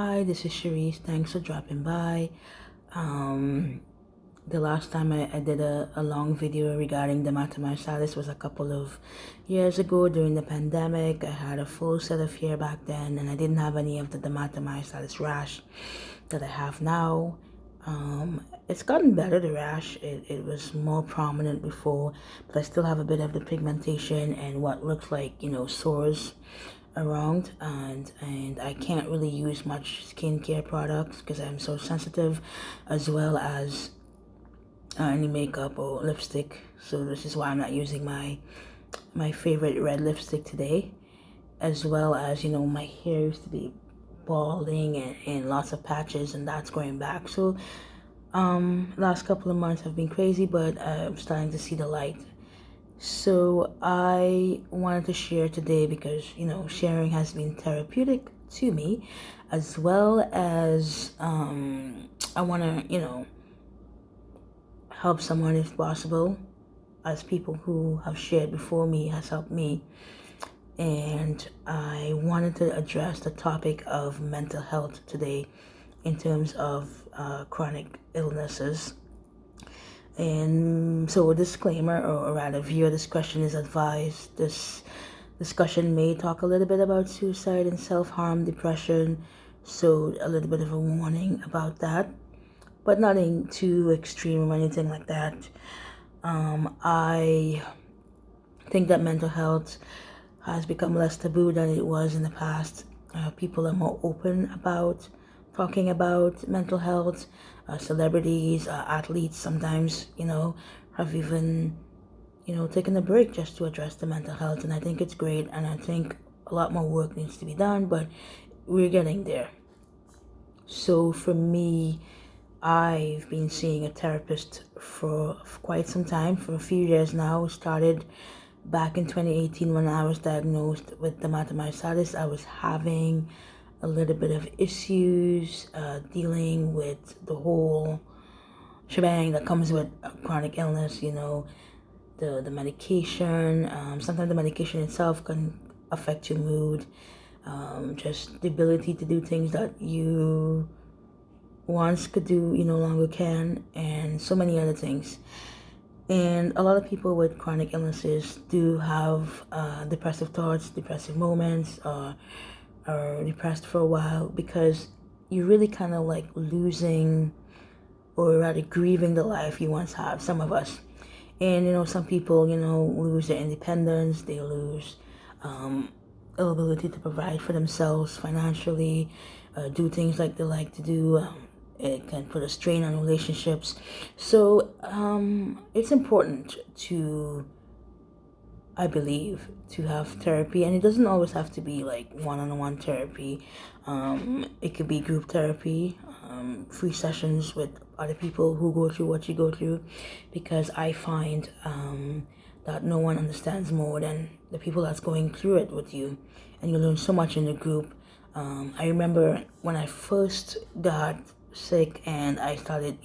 Hi, this is Cherise. Thanks for dropping by. Um, the last time I did a long video regarding dermatomyositis was a couple of years ago during the pandemic. I had a full set of hair back then, and I didn't have any of the dermatomyositis rash that I have now. It's gotten better, the rash. It was more prominent before, but I still have a bit of the pigmentation and what looks like, sores around, and I can't really use much skincare products because I'm so sensitive, as well as any makeup or lipstick. So this is why I'm not using my favorite red lipstick today, as well as my hair used to be balding and lots of patches, and that's going back. So last couple of months have been crazy, but I'm starting to see the light. So I wanted to share today because sharing has been therapeutic to me, as well as I want to help someone if possible, as people who have shared before me has helped me. And I wanted to address the topic of mental health today in terms of chronic illnesses. And so a disclaimer, or rather viewer discretion is advised. This discussion may talk a little bit about suicide and self-harm, depression, so a little bit of a warning about that, but nothing too extreme or anything like that. I think that mental health has become less taboo than it was in the past. People are more open about talking about mental health. Celebrities, athletes sometimes, have even, taken a break just to address the mental health. And I think it's great. And I think a lot more work needs to be done, but we're getting there. So for me, I've been seeing a therapist for quite some time, for a few years now. Started back in 2018 when I was diagnosed with dermatomyositis. I was having a little bit of issues dealing with the whole shebang that comes with chronic illness, the medication. Sometimes the medication itself can affect your mood, just the ability to do things that you once could do, you no longer can, and so many other things. And a lot of people with chronic illnesses do have depressive thoughts, depressive moments, or depressed for a while, because you're really kind of like losing, or rather grieving, the life you once had, some of us. And some people lose their independence, they lose ability to provide for themselves financially, do things like they like to do. It can put a strain on relationships. So it's important to, I believe, to have therapy, and it doesn't always have to be like one-on-one therapy. It could be group therapy, free sessions with other people who go through what you go through, because I find that no one understands more than the people that's going through it with you, and you learn so much in the group. I remember when I first got sick and I started,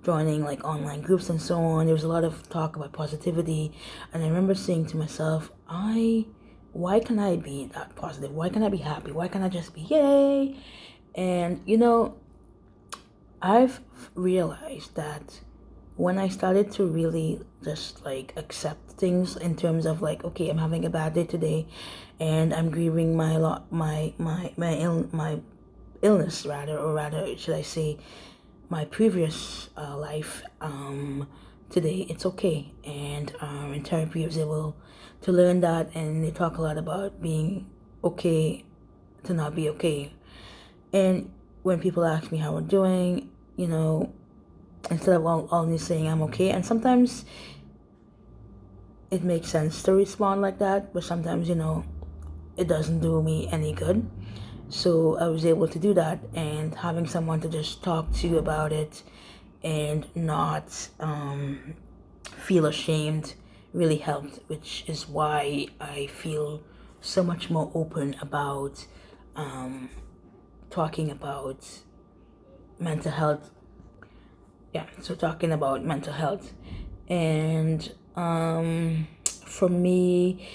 joining like online groups and so on, there was a lot of talk about positivity, and I remember saying to myself, why can't I be that positive? Why can't I be happy? Why can't I just be yay? And I've realized that when I started to really just like accept things in terms of like, okay, I'm having a bad day today, and I'm grieving my illness, or rather, should I say, my previous life. Today, it's okay. And in therapy, I was able to learn that, and they talk a lot about being okay to not be okay. And when people ask me how we're doing, instead of only saying I'm okay, and sometimes it makes sense to respond like that, but sometimes, it doesn't do me any good. So I was able to do that, and having someone to just talk to about it and not feel ashamed really helped, which is why I feel so much more open about talking about mental health. Yeah, so talking about mental health. And for me,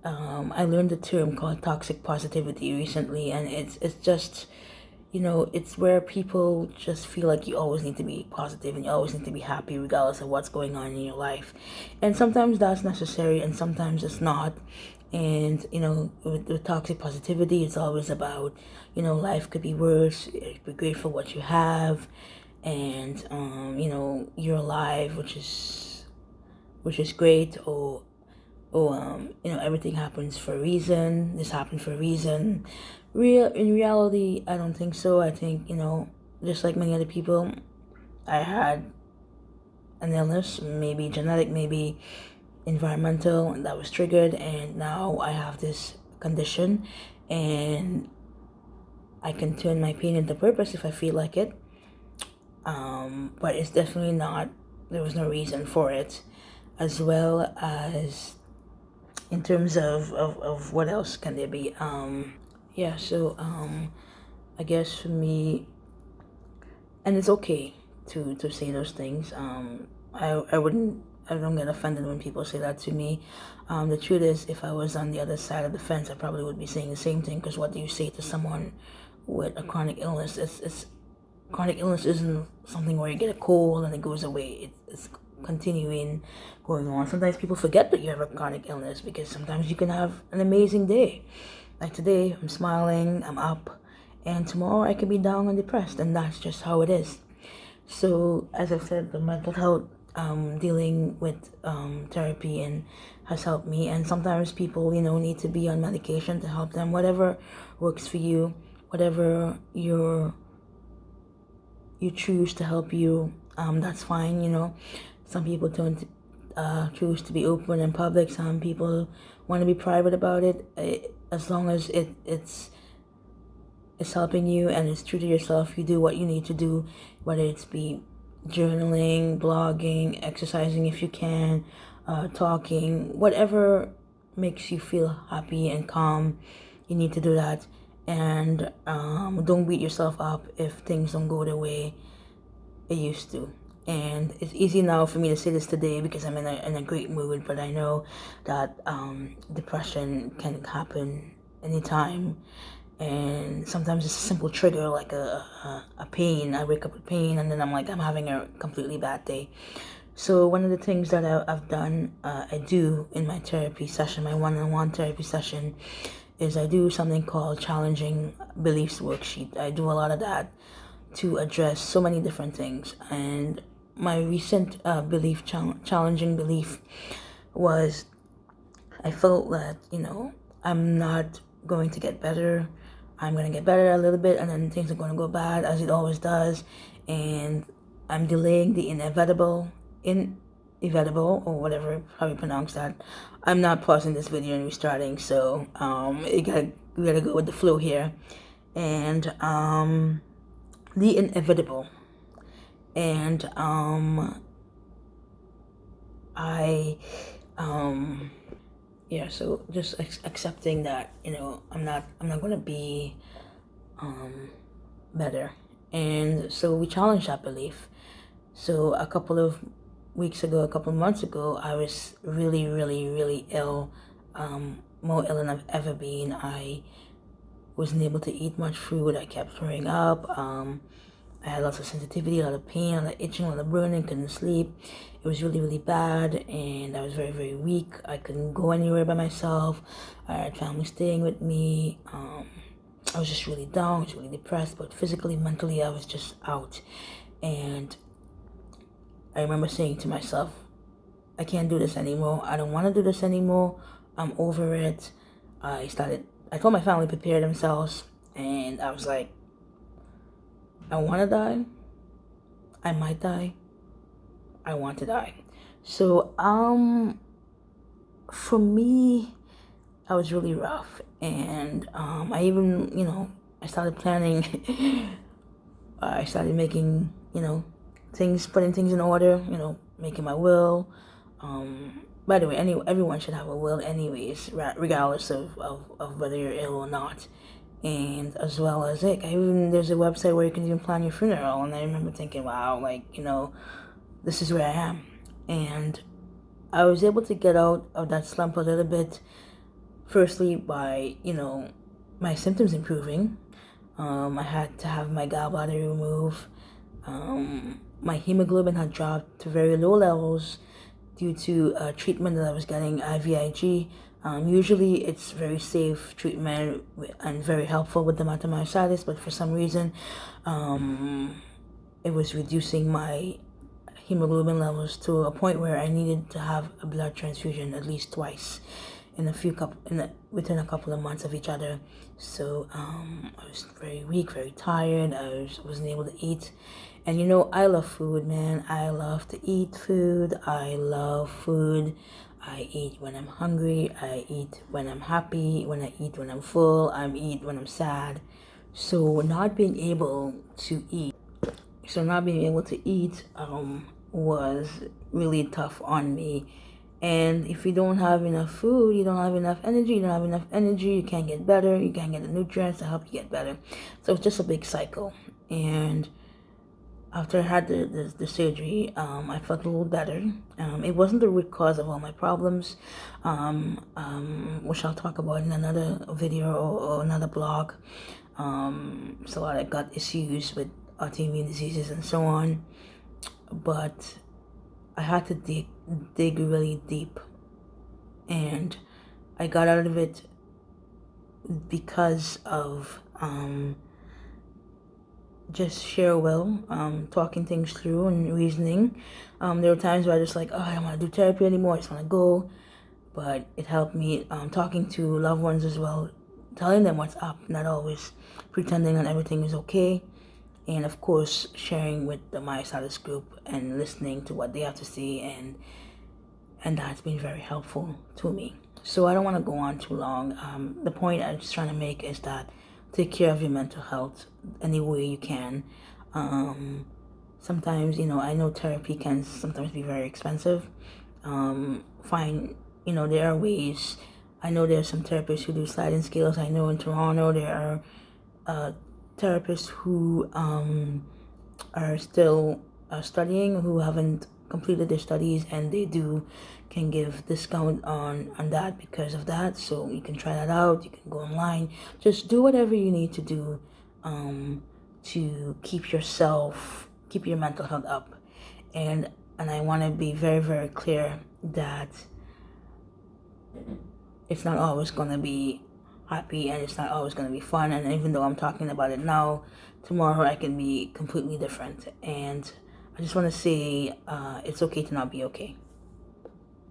I learned a term called toxic positivity recently, and it's just it's where people just feel like you always need to be positive and you always need to be happy regardless of what's going on in your life. And sometimes that's necessary and sometimes it's not. And, with toxic positivity, it's always about, life could be worse. Be grateful for what you have. And, you're alive, which is great. Or everything happens for a reason. This happened for a reason. In reality, I don't think so. I think, just like many other people, I had an illness, maybe genetic, maybe environmental, and that was triggered, and now I have this condition, and I can turn my pain into purpose if I feel like it. But it's definitely not, there was no reason for it, as well as in terms of what else can there be. So I guess for me, and it's okay to say those things. I don't get offended when people say that to me. The truth is, if I was on the other side of the fence, I probably would be saying the same thing, because what do you say to someone with a chronic illness? Chronic illness isn't something where you get a cold and it goes away. It's continuing, going on. Sometimes people forget that you have a chronic illness, because sometimes you can have an amazing day. Like today, I'm smiling, I'm up, and tomorrow I can be down and depressed, and that's just how it is. So, as I've said, the mental health, dealing with therapy and has helped me. And sometimes people, need to be on medication to help them. Whatever works for you, whatever you choose to help you, that's fine. Some people don't choose to be open in public. Some people want to be private about it. As long as it's helping you and it's true to yourself, you do what you need to do, whether it's be journaling, blogging, exercising if you can, talking, whatever makes you feel happy and calm, you need to do that. And don't beat yourself up if things don't go the way it used to. And it's easy now for me to say this today because I'm in a great mood, but I know that depression can happen anytime. And sometimes it's a simple trigger, like a pain. I wake up with pain, and then I'm having a completely bad day. So one of the things that I've done, I do in my therapy session, my one-on-one therapy session, is I do something called Challenging Beliefs Worksheet. I do a lot of that to address so many different things. And my recent challenging belief was, I felt that, I'm not going to get better. I'm going to get better a little bit, and then things are going to go bad, as it always does. And I'm delaying the inevitable, or whatever, how you pronounce that. I'm not pausing this video and restarting, so we gotta go with the flow here. And the inevitable. And so just accepting that, I'm not going to be better. And so we challenged that belief. So a couple of months ago, I was really, really, really ill, more ill than I've ever been. I wasn't able to eat much food. I kept throwing up. I had lots of sensitivity, a lot of pain, a lot of itching, a lot of burning, couldn't sleep. It was really, really bad, and I was very, very weak. I couldn't go anywhere by myself. I had family staying with me. I was just really down, I was really depressed, but physically, mentally, I was just out. And I remember saying to myself, I can't do this anymore. I don't want to do this anymore. I'm over it. I told my family to prepare themselves, and I was like, I want to die. I might die. I want to die. So, for me, I was really rough. And I even, I started planning. I started making, putting things in order, making my will. By the way, everyone should have a will anyways, regardless of whether you're ill or not. And as well as there's a website where you can even plan your funeral. And I remember thinking, wow, this is where I am. And I was able to get out of that slump a little bit, firstly by, my symptoms improving. I had to have my gallbladder removed. My hemoglobin had dropped to very low levels due to treatment that I was getting, IVIG. Usually it's very safe treatment and very helpful with dermatomyositis, but for some reason it was reducing my hemoglobin levels to a point where I needed to have a blood transfusion at least twice within a couple of months of each other. So I was very weak, very tired. Wasn't able to eat. And you know, I love food, man. I love to eat food. I love food. I eat when I'm hungry. I eat when I'm happy. When I eat when I'm full. I eat when I'm sad. So not being able to eat was really tough on me. And if you don't have enough food, you don't have enough energy. You don't have enough energy, you can't get better. You can't get the nutrients to help you get better. So it's just a big cycle. And after I had the surgery, I felt a little better. It wasn't the root cause of all my problems, which I'll talk about in another video or another blog. So I got issues with autoimmune diseases and so on. But I had to dig really deep, and I got out of it because of just sheer will, talking things through and reasoning. There were times where I just like, oh, I don't want to do therapy anymore, I just want to go. But it helped me talking to loved ones as well, telling them what's up, not always pretending that everything is okay. And of course, sharing with the Myositis group and listening to what they have to say, and that's been very helpful to me. So I don't want to go on too long. The point I'm just trying to make is that take care of your mental health any way you can. Sometimes, I know therapy can sometimes be very expensive. There are ways. I know there are some therapists who do sliding scales. I know in Toronto there are therapists who are still studying, who haven't completed their studies, and they can give discount on that because of that. So you can try that out. You can go online. Just do whatever you need to do to keep your mental health up. And I want to be very, very clear that it's not always going to be happy, and it's not always going to be fun. And even though I'm talking about it now, tomorrow I can be completely different. And I just want to say it's okay to not be okay.